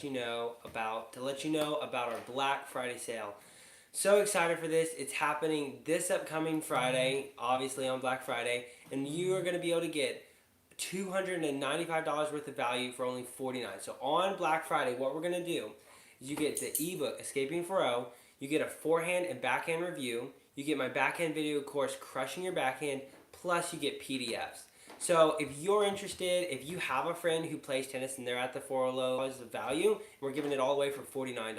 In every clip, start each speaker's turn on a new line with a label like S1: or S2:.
S1: to let you know about our Black Friday sale. So excited for this. It's happening this upcoming Friday, obviously on Black Friday, and you are going to be able to get $295 worth of value for only $49. So on Black Friday, what we're going to do is you get the ebook Escaping 4.0, you get a forehand and backhand review, you get my backhand video course Crushing Your Backhand, plus you get PDFs. So if you're interested, if you have a friend who plays tennis and they're at the 4.0 of value, we're giving it all the way for $49.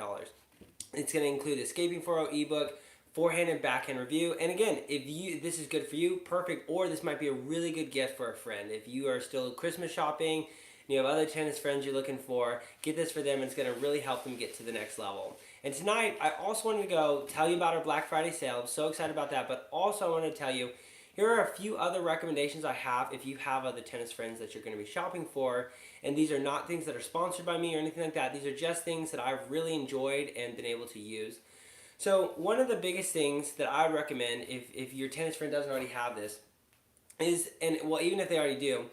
S1: It's going to include Escaping 4.0 ebook, forehand and backhand review. And again, if this is good for you, perfect. Or this might be a really good gift for a friend. If you are still Christmas shopping, and you have other tennis friends you're looking for, get this for them. And it's going to really help them get to the next level. And tonight, I also wanted to go tell you about our Black Friday sale. I'm so excited about that. But also, I wanted to tell you, here are a few other recommendations I have if you have other tennis friends that you're going to be shopping for. And these are not things that are sponsored by me or anything like that. These are just things that I've really enjoyed and been able to use. So one of the biggest things that I would recommend if your tennis friend doesn't already have this is, and well, even if they already do,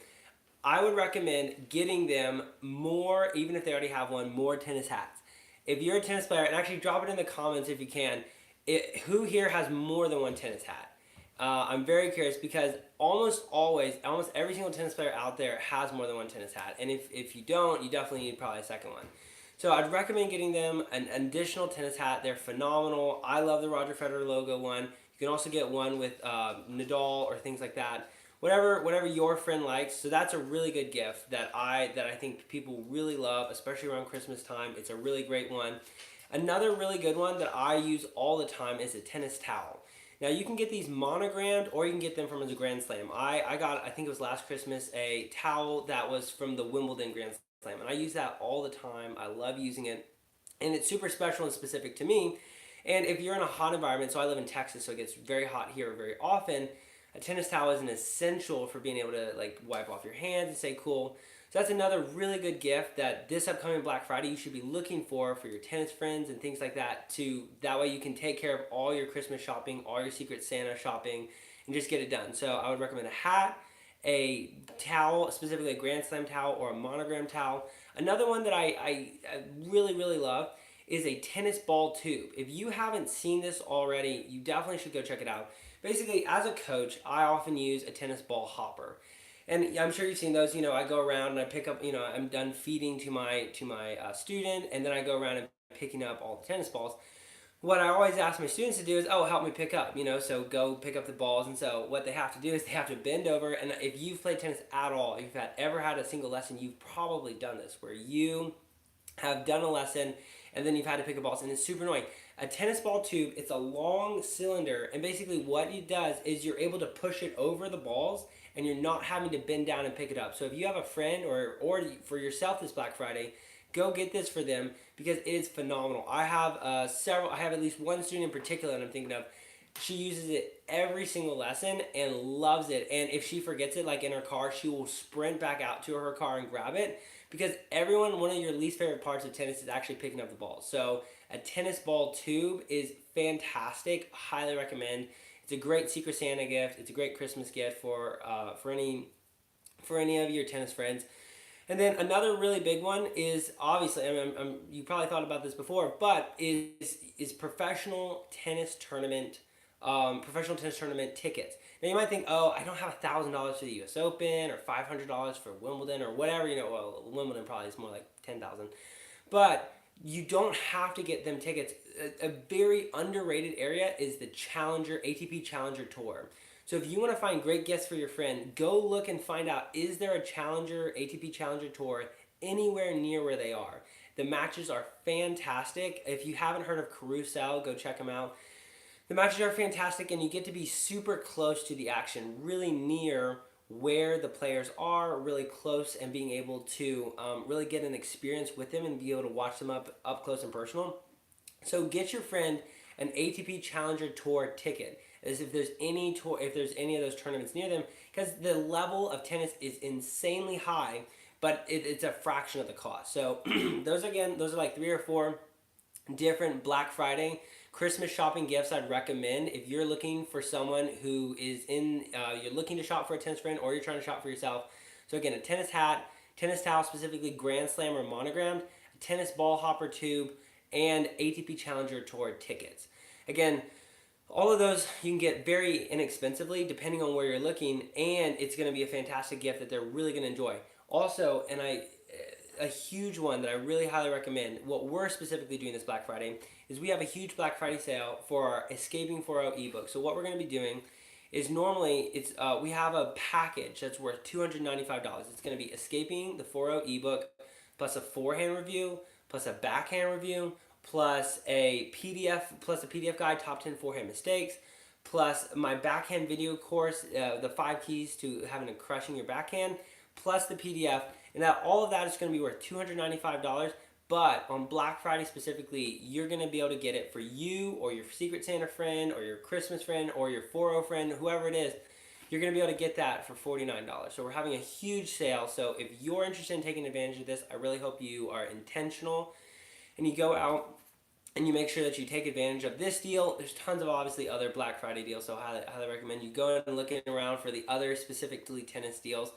S1: I would recommend getting them more, even if they already have one, more tennis hats. If you're a tennis player, and actually drop it in the comments if you can, who here has more than one tennis hat? I'm very curious because almost every single tennis player out there has more than one tennis hat. And if you don't, you definitely need probably a second one. So I'd recommend getting them an additional tennis hat. They're phenomenal. I love the Roger Federer logo one. You can also get one with Nadal or things like that. Whatever your friend likes. So that's a really good gift that I think people really love, especially around Christmas time. It's a really great one. Another really good one that I use all the time is a tennis towel. Now you can get these monogrammed or you can get them from a Grand Slam. I got, I think it was last Christmas, a towel that was from the Wimbledon Grand Slam. And I use that all the time. I love using it. And it's super special and specific to me. And if you're in a hot environment, so I live in Texas, so it gets very hot here very often, a tennis towel is an essential for being able to like wipe off your hands and stay cool. So that's another really good gift that this upcoming Black Friday you should be looking for your tennis friends and things like that. That way you can take care of all your Christmas shopping, all your Secret Santa shopping, and just get it done. So I would recommend a hat, a towel, specifically a Grand Slam towel or a monogram towel. Another one that I really love is a tennis ball tube. If you haven't seen this already, you definitely should go check it out. Basically, as a coach, I often use a tennis ball hopper. And I'm sure you've seen those. I go around and I pick up. I'm done feeding to my student, and then I go around and picking up all the tennis balls. What I always ask my students to do is, oh, help me pick up. So go pick up the balls. And so what they have to do is they have to bend over. And if you've played tennis at all, if you've ever had a single lesson, you've probably done this, where you have done a lesson and then you've had to pick up balls, and it's super annoying. A tennis ball tube, it's a long cylinder, and basically what it does is you're able to push it over the balls and you're not having to bend down and pick it up. So if you have a friend or for yourself this Black Friday, go get this for them because it is phenomenal. I have I have at least one student in particular that I'm thinking of. She uses it every single lesson and loves it. And if she forgets it, like in her car, she will sprint back out to her car and grab it. Because one of your least favorite parts of tennis is actually picking up the ball. So a tennis ball tube is fantastic. Highly recommend. It's a great Secret Santa gift. It's a great Christmas gift for any of your tennis friends. And then another really big one is obviously, you probably thought about this before, but is professional tennis tournament tickets. Now you might think, oh, I don't have $1,000 for the U.S. Open or $500 for Wimbledon or whatever. Well, Wimbledon probably is more like $10,000, but you don't have to get them tickets. A very underrated area is the ATP Challenger Tour. So if you want to find great gifts for your friend, go look and find out, is there a ATP Challenger Tour anywhere near where they are? The matches are fantastic. If you haven't heard of Carousel, go check them out. The matches are fantastic, and you get to be super close to the action, really near where the players are, really close, and being able to really get an experience with them and be able to watch them up close and personal. So get your friend an ATP Challenger Tour ticket, as if there's any of those tournaments near them, because the level of tennis is insanely high, but it's a fraction of the cost. So those are like 3 or 4 different Black Friday Christmas shopping gifts I'd recommend if you're looking for someone who is you're looking to shop for a tennis friend or you're trying to shop for yourself. So again, a tennis hat, tennis towel, specifically Grand Slam or monogrammed, tennis ball hopper tube, and ATP Challenger Tour tickets. Again, all of those you can get very inexpensively depending on where you're looking, and it's going to be a fantastic gift that they're really going to enjoy. Also, a huge one that I really highly recommend, what we're specifically doing this Black Friday, is we have a huge Black Friday sale for our Escaping 4.0 ebook. So what we're going to be doing is normally we have a package that's worth $295. It's going to be Escaping the 4.0 ebook plus a forehand review plus a backhand review plus a PDF guide, top 10 forehand mistakes, plus my backhand video course, the 5 keys to having a crushing your backhand, plus the PDF, and that all of that is going to be worth $295. But on Black Friday specifically, you're going to be able to get it for you or your Secret Santa friend or your Christmas friend or your 4.0 friend, whoever it is. You're going to be able to get that for $49. So we're having a huge sale. So if you're interested in taking advantage of this, I really hope you are intentional and you go out and you make sure that you take advantage of this deal. There's tons of obviously other Black Friday deals, so I highly recommend you going and looking around for the other specifically tennis deals.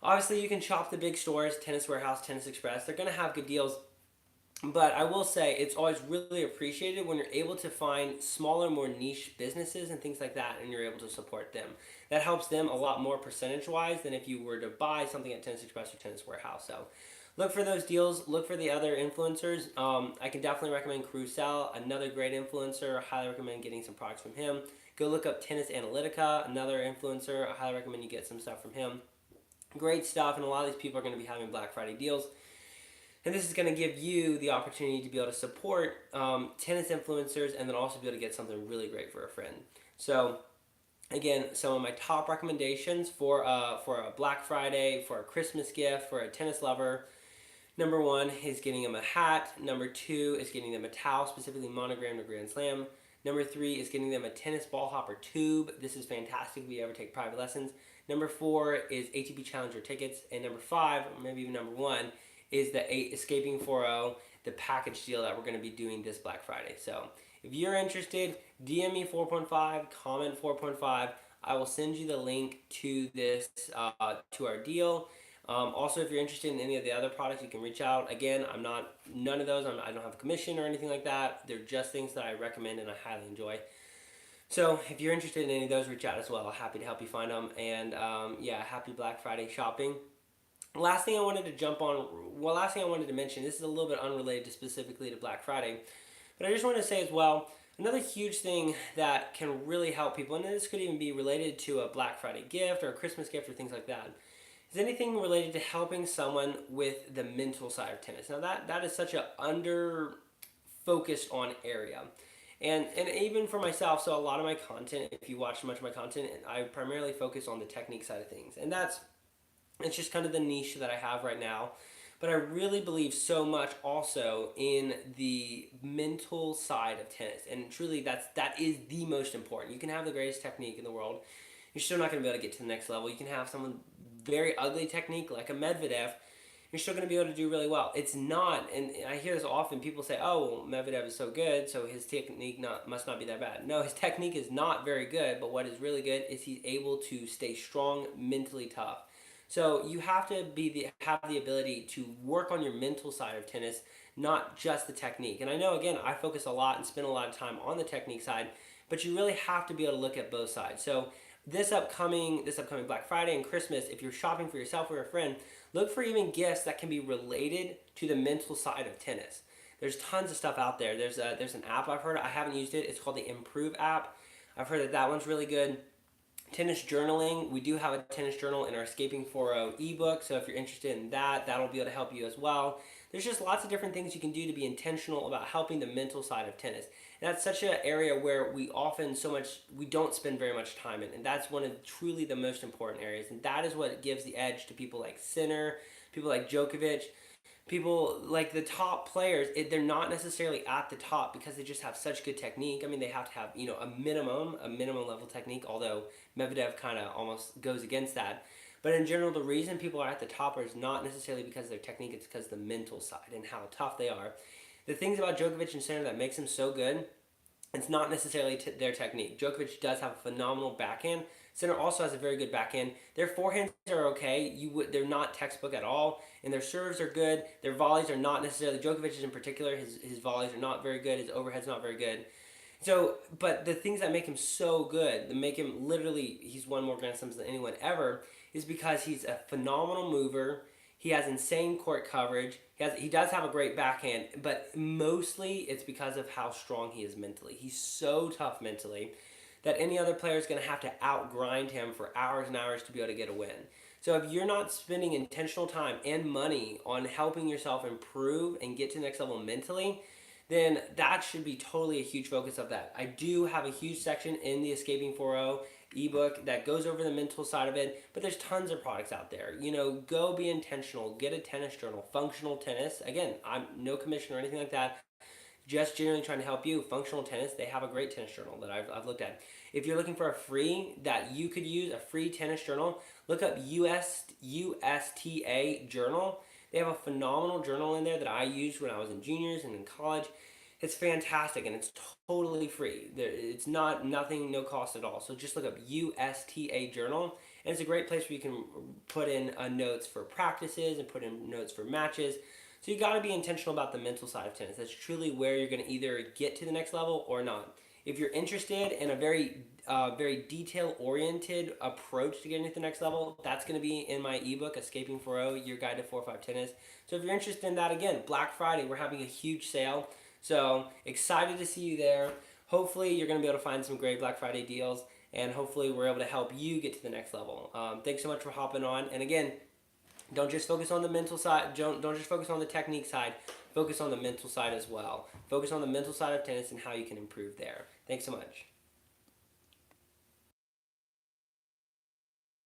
S1: Obviously, you can shop the big stores, Tennis Warehouse, Tennis Express. They're going to have good deals. But I will say it's always really appreciated when you're able to find smaller, more niche businesses and things like that, and you're able to support them. That helps them a lot more percentage-wise than if you were to buy something at Tennis Express or Tennis Warehouse. So look for those deals. Look for the other influencers. I can definitely recommend Crucell, another great influencer. I highly recommend getting some products from him. Go look up Tennis Analytica, another influencer. I highly recommend you get some stuff from him. Great stuff, and a lot of these people are going to be having Black Friday deals. And this is going to give you the opportunity to be able to support tennis influencers and then also be able to get something really great for a friend. So, again, some of my top recommendations for a Black Friday, for a Christmas gift, for a tennis lover. Number 1 is getting them a hat. Number 2 is getting them a towel, specifically monogrammed or Grand Slam. Number 3 is getting them a tennis ball hopper tube. This is fantastic if you ever take private lessons. Number 4 is ATP Challenger tickets. And number 5, or maybe even number 1, is the Escaping 4.0, the package deal that we're going to be doing this Black Friday. So if you're interested, DM me 4.5, comment 4.5. I will send you the link to this, to our deal. Also, if you're interested in any of the other products, you can reach out. Again, none of those, I don't have a commission or anything like that. They're just things that I recommend and I highly enjoy. So if you're interested in any of those, reach out as well. Happy to help you find them. And yeah, happy Black Friday shopping. Last thing I wanted to mention, this is a little bit unrelated specifically to Black Friday, but I just wanted to say as well, another huge thing that can really help people, and this could even be related to a Black Friday gift or a Christmas gift or things like that, is anything related to helping someone with the mental side of tennis. Now that is such a under-focused on area. And even for myself, so a lot of my content, if you watch much of my content, I primarily focus on the technique side of things. And it's just kind of the niche that I have right now. But I really believe so much also in the mental side of tennis. And truly, that is the most important. You can have the greatest technique in the world. You're still not going to be able to get to the next level. You can have someone very ugly technique like a Medvedev. You're still going to be able to do really well. It's not, and I hear this often, people say, oh, well, Medvedev is so good, so his technique must not be that bad. No, his technique is not very good, but what is really good is he's able to stay strong, mentally tough. So you have to have the ability to work on your mental side of tennis, not just the technique. And I know, again, I focus a lot and spend a lot of time on the technique side, but you really have to be able to look at both sides. So this upcoming Black Friday and Christmas, if you're shopping for yourself or a friend, look for even gifts that can be related to the mental side of tennis. There's tons of stuff out there. There's an app I've heard of. I haven't used it. It's called the Improve app. I've heard that one's really good. Tennis journaling. We do have a tennis journal in our Escaping 4.0 ebook, so if you're interested in that, that'll be able to help you as well. There's just lots of different things you can do to be intentional about helping the mental side of tennis. And that's such an area where we don't spend very much time in, and that's one of truly the most important areas. And that is what gives the edge to people like Sinner, people like Djokovic, people like the top players. They're not necessarily at the top because they just have such good technique. I mean, they have to have a minimum level technique, although Medvedev kind of almost goes against that. But in general, the reason people are at the top is not necessarily because of their technique, it's because of the mental side and how tough they are. The things about Djokovic and Sinner that makes him so good It's not necessarily their technique. Djokovic does have a phenomenal backhand. Sinner also has a very good backhand. Their forehands are okay. They're not textbook at all, and their serves are good. Their volleys are not necessarily. Djokovic's in particular, his volleys are not very good. His overhead's not very good. So, but the things that make him so good, that make him literally, he's won more Grand Slams than anyone ever, is because he's a phenomenal mover. He has insane court coverage. He does have a great backhand, but mostly it's because of how strong he is mentally. He's so tough mentally that any other player is going to have to outgrind him for hours and hours to be able to get a win. So if you're not spending intentional time and money on helping yourself improve and get to the next level mentally, then that should be totally a huge focus of that. I do have a huge section in the Escaping 4.0 ebook that goes over the mental side of it, but there's tons of products out there. You know, go be intentional, get a tennis journal, Functional Tennis. Again, I'm no commission or anything like that. Just generally trying to help you. Functional Tennis, they have a great tennis journal that I've looked at. If you're looking for a free that you could use, a free tennis journal, look up USTA Journal. They have a phenomenal journal in there that I used when I was in juniors and in college. It's fantastic and it's totally free. It's nothing, no cost at all. So just look up USTA Journal, and it's a great place where you can put in notes for practices and put in notes for matches. So you got to be intentional about the mental side of tennis. That's truly where you're going to either get to the next level or not. If you're interested in a very detail-oriented approach to getting to the next level, that's going to be in my ebook, Escaping 4.0, Your Guide to 4.5 Tennis. So if you're interested in that, again, Black Friday, we're having a huge sale. So excited to see you there. Hopefully you're going to be able to find some great Black Friday deals, and hopefully we're able to help you get to the next level. Thanks so much for hopping on. And again, don't just focus on the mental side. Don't just focus on the technique side. Focus on the mental side as well. Focus on the mental side of tennis and how you can improve there. Thanks so much.